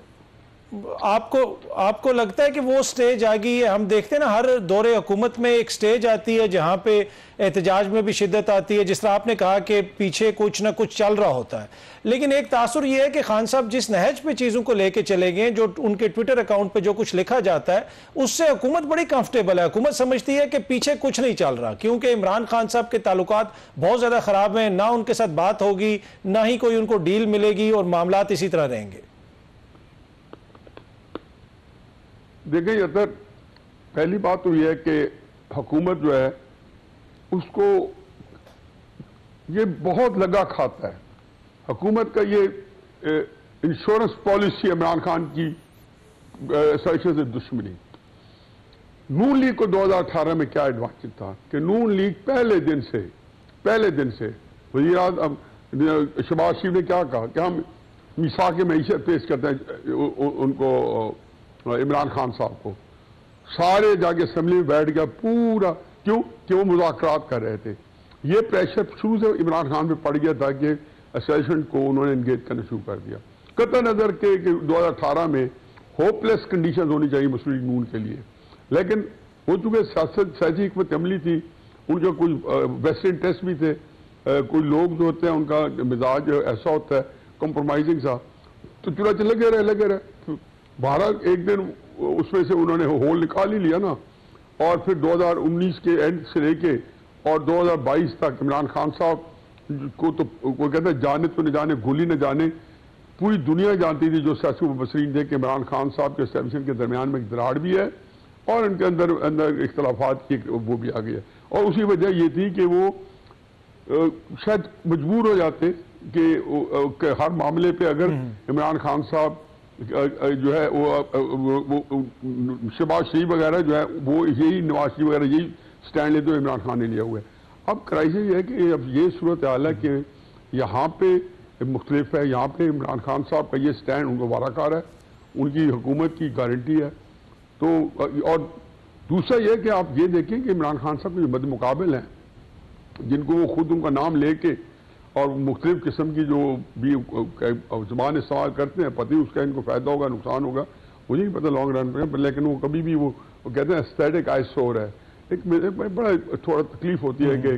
[SPEAKER 1] आपको लगता है कि वो स्टेज आ गई है? हम देखते हैं ना हर दौरे हुकूमत में एक स्टेज आती है जहां पे एहतजाज में भी शिद्दत आती है, जिस तरह आपने कहा कि पीछे कुछ ना कुछ चल रहा होता है, लेकिन एक तासुर ये है कि खान साहब जिस नहज पे चीजों को लेके चले गए, जो उनके ट्विटर अकाउंट पे जो कुछ लिखा जाता है उससे हुकूमत बड़ी कंफर्टेबल है। हुकूमत समझती है कि पीछे कुछ नहीं चल रहा, क्योंकि इमरान खान साहब के ताल्लुकात बहुत ज्यादा खराब हैं, ना उनके साथ बात होगी, ना ही कोई उनको डील मिलेगी और मामलात इसी तरह रहेंगे।
[SPEAKER 4] देखिए अतर, पहली बात तो यह है कि हुकूमत जो है उसको ये बहुत लगा खाता है। हुकूमत का ये इंश्योरेंस पॉलिसी इमरान खान की सरशे से दुश्मनी। नून लीग को 2018 में क्या एडवांटेज था कि नून लीग पहले दिन से वज़ीर आज़म शहबाज शरीफ ने क्या कहा कि हम मिसाक मईशत पेश करते हैं उनको इमरान खान साहब को, सारे जाके असेंबली में बैठ गया पूरा, क्यों मुज़ाकरात कर रहे थे। ये प्रेशर शुरू से इमरान खान पे पड़ गया था कि एसेशन को उन्होंने इंगेज करना शुरू कर दिया, कतई नज़र के कि 2018 में होपलेस कंडीशन होनी चाहिए मुस्लिम लीग नून के लिए, लेकिन हो चुके सियासी हिकमत अमली थी, उनका कुछ वेस्ट इंटरेस्ट भी थे, कोई लोग जो होते हैं उनका मिजाज ऐसा होता है कंप्रोमाइजिंग सा, तो चुरा लगे रहे। भारत एक दिन उसमें से उन्होंने होल निकाल ही लिया ना, और फिर 2019 के एंड से लेके और 2022 तक इमरान खान साहब को तो कोई कहता है जाने तो न जाने, गोली न जाने, पूरी दुनिया जानती थी जो सियासी मुबसरीन थे कि इमरान खान साहब के एस्टेब्लिशमेंट के दरमियान में एक दरार भी है और उनके अंदर इख्तलाफात की वो भी आ गई है। और उसी वजह ये थी कि वो शायद मजबूर हो जाते कि हर मामले पे अगर इमरान खान साहब जो है वो शहबाज शरीफ वगैरह जो है वो यही नवाज शरीफ वगैरह यही स्टैंड लेते हुए इमरान खान ने लिया हुआ है। अब क्राइसिस ये है कि अब ये सूरत हाल है कि यहाँ पे मुख्तलिफ है, यहाँ पे इमरान खान साहब का ये स्टैंड उनको वाराकार है, उनकी हुकूमत की गारंटी है। तो और दूसरा ये कि आप ये देखें कि इमरान खान साहब के जो मद मुकाबिल हैं, जिनको वो खुद उनका नाम लेके और मुख्तलिफ किस्म की जो भी ज़बान इस्तेमाल करते हैं, पता ही उसका इनको फ़ायदा होगा नुकसान होगा मुझे नहीं पता लॉन्ग रन पे, लेकिन वो कभी भी वो कहते हैं एस्थेटिक आइसोर है। एक बड़ा थोड़ा तकलीफ होती है कि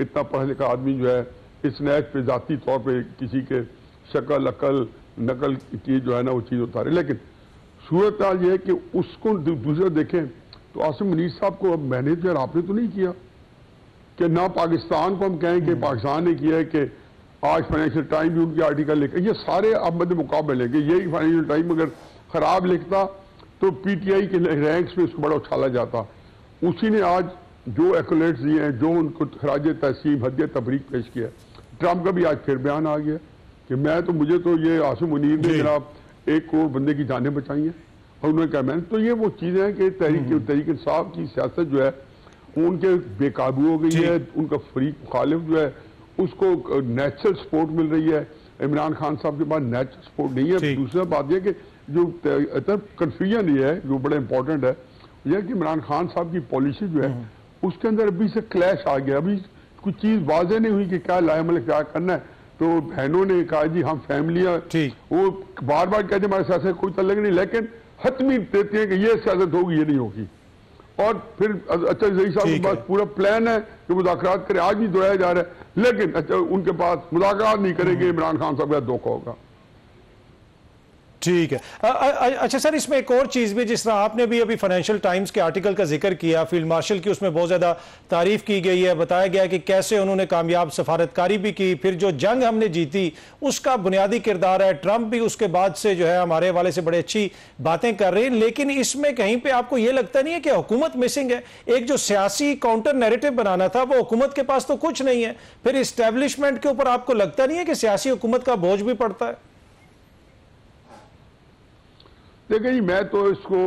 [SPEAKER 4] इतना पढ़ा लिखा आदमी जो है इस नैज पे ज़ाती तौर पे किसी के शक्ल अकल नकल की जो है ना वो चीज़ उतारे। लेकिन सूरत हाल ये है कि उसको दूसरा देखें तो आसिम मुनीर साहब को अब मैनेज यार आपने तो नहीं किया कि ना पाकिस्तान को हम कहें कि पाकिस्तान ने किया है कि आज फाइनेंशियल टाइम भी उनके आर्टिकल लिखे, ये सारे अब मद मुकाबले कि यही फाइनेंशियल टाइम अगर ख़राब लिखता तो पीटीआई के रैंक्स में उसको बड़ा उछाला जाता। उसी ने आज जो एक्लेट्स दिए हैं, जो उनको खराज तहसीम हदिया तबरीक पेश किया, ट्रम्प का भी आज फिर बयान आ गया कि मुझे तो ये आसिम मुनीर ने जनाब 1 करोड़ बंदे की जानें बचाई हैं उन्होंने कहा मैंने, तो ये वो चीजें हैं कि तहरीक इंसाफ की सियासत जो है उनके बेकाबू हो गई है, उनका फरीक मुखालिफ जो है उसको नेचुरल सपोर्ट मिल रही है। इमरान खान साहब के पास नेचुरल सपोर्ट नहीं है। दूसरा बात यह कि जो कंफ्यूजन ये है जो बड़ा इंपॉर्टेंट है, यह कि इमरान खान साहब की पॉलिसी जो है उसके अंदर अभी से क्लैश आ गया। अभी कुछ चीज वाजे नहीं हुई कि क्या लाएमल क्या करना है। तो बहनों ने कहा जी हम फैमिलियां, वो बार बार कहते हमारे साथ से कोई तल्लक नहीं, लेकिन हतमी देते हैं कि ये सियासत होगी, ये नहीं होगी। और फिर अच्छा जही साहब के पास पूरा प्लान है कि मुज़ाकरात करें, आज भी दोहराया जा रहा है, लेकिन अच्छा उनके पास मुज़ाकरात नहीं करेंगे, इमरान खान साहब का धोखा होगा।
[SPEAKER 1] ठीक है। अच्छा सर, इसमें एक और चीज भी, जिस तरह आपने भी अभी फाइनेंशियल टाइम्स के आर्टिकल का जिक्र किया, फील्ड मार्शल की उसमें बहुत ज्यादा तारीफ की गई है, बताया गया कि कैसे उन्होंने कामयाब सफारतकारी भी की, फिर जो जंग हमने जीती उसका बुनियादी किरदार है। ट्रंप भी उसके बाद से जो है हमारे हवाले से बड़ी अच्छी बातें कर रहे हैं, लेकिन इसमें कहीं पे आपको यह लगता नहीं है कि हुकूमत मिसिंग है? एक जो सियासी काउंटर नैरेटिव बनाना था वो हुकूमत के पास तो कुछ नहीं है, फिर इस्टेब्लिशमेंट के ऊपर आपको लगता नहीं है कि सियासी हुकूमत का बोझ भी पड़ता है?
[SPEAKER 4] देखिए जी, मैं तो इसको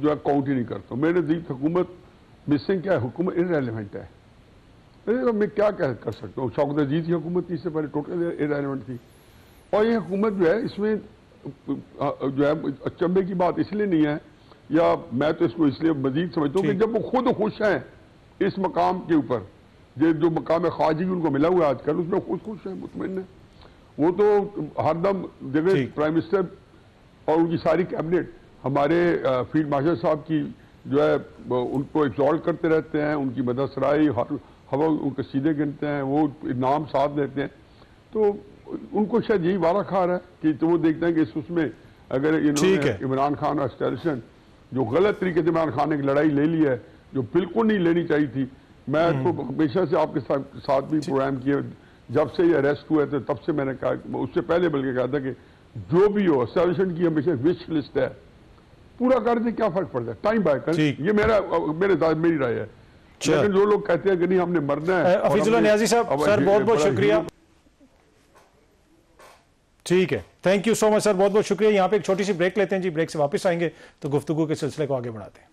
[SPEAKER 4] जो है काउंट ही नहीं करता। मेरे नजदीक हुकूमत मिसिंग क्या है, हुकूमत इररेलेवेंट है। मैं क्या कर सकता हूँ? शौकत अजीज की हुकूमत थी, इससे पहले टोटल इररेलेवेंट थी। और ये हुकूमत जो है इसमें जो है अचंभे की बात इसलिए नहीं है, या मैं तो इसको इसलिए मजीद समझता हूँ कि जब वो खुद खुश हैं इस मकाम के ऊपर, जो मकाम ख्वाजी उनको मिला हुआ है आजकल, उसमें खुद खुश है, मुतमईन है। वो तो हरदम जगह प्राइम मिनिस्टर और उनकी सारी कैबिनेट हमारे फील्ड मार्शल साहब की जो है उनको एग्जॉल्ट करते रहते हैं, उनकी मदद सराई हवा उनके सीधे गिनते हैं, वो इनाम साथ देते हैं। तो उनको शायद यही वारा खा रहा है कि तो वो देखते हैं कि उसमें अगर इन्होंने इमरान खान और एस्टेब्लिशमेंट जो गलत तरीके से इमरान खान ने एक लड़ाई ले ली है जो बिल्कुल नहीं लेनी चाहिए थी। मैं तो हमेशा से आपके साथ भी प्रोग्राम किए, जब से ये अरेस्ट हुए थे तब से मैंने कहा, उससे पहले बल्कि कहा था कि जो भी हो एस्टेब्लिशमेंट की हमेशा विश लिस्ट है, पूरा कर दे, क्या फर्क पड़ता है, टाइम बाय कर। ये मेरी राय है। लेकिन जो लोग कहते हैं कि नहीं हमने मरना है।
[SPEAKER 1] हफीजुल्लाह नियाज़ी साहब, सर बहुत बहुत शुक्रिया। ठीक है, thank you so much sir, बहुत बहुत शुक्रिया। यहाँ पे एक छोटी सी ब्रेक लेते हैं जी, ब्रेक से वापस आएंगे तो गुफ्तगू के सिलसिले को आगे बढ़ाते हैं।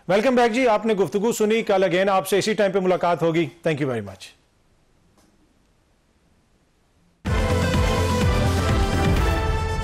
[SPEAKER 1] वेलकम बैक जी। आपने गुफ्तगू सुनी, कल अगेन आपसे इसी टाइम पे मुलाकात होगी। Thank you very much.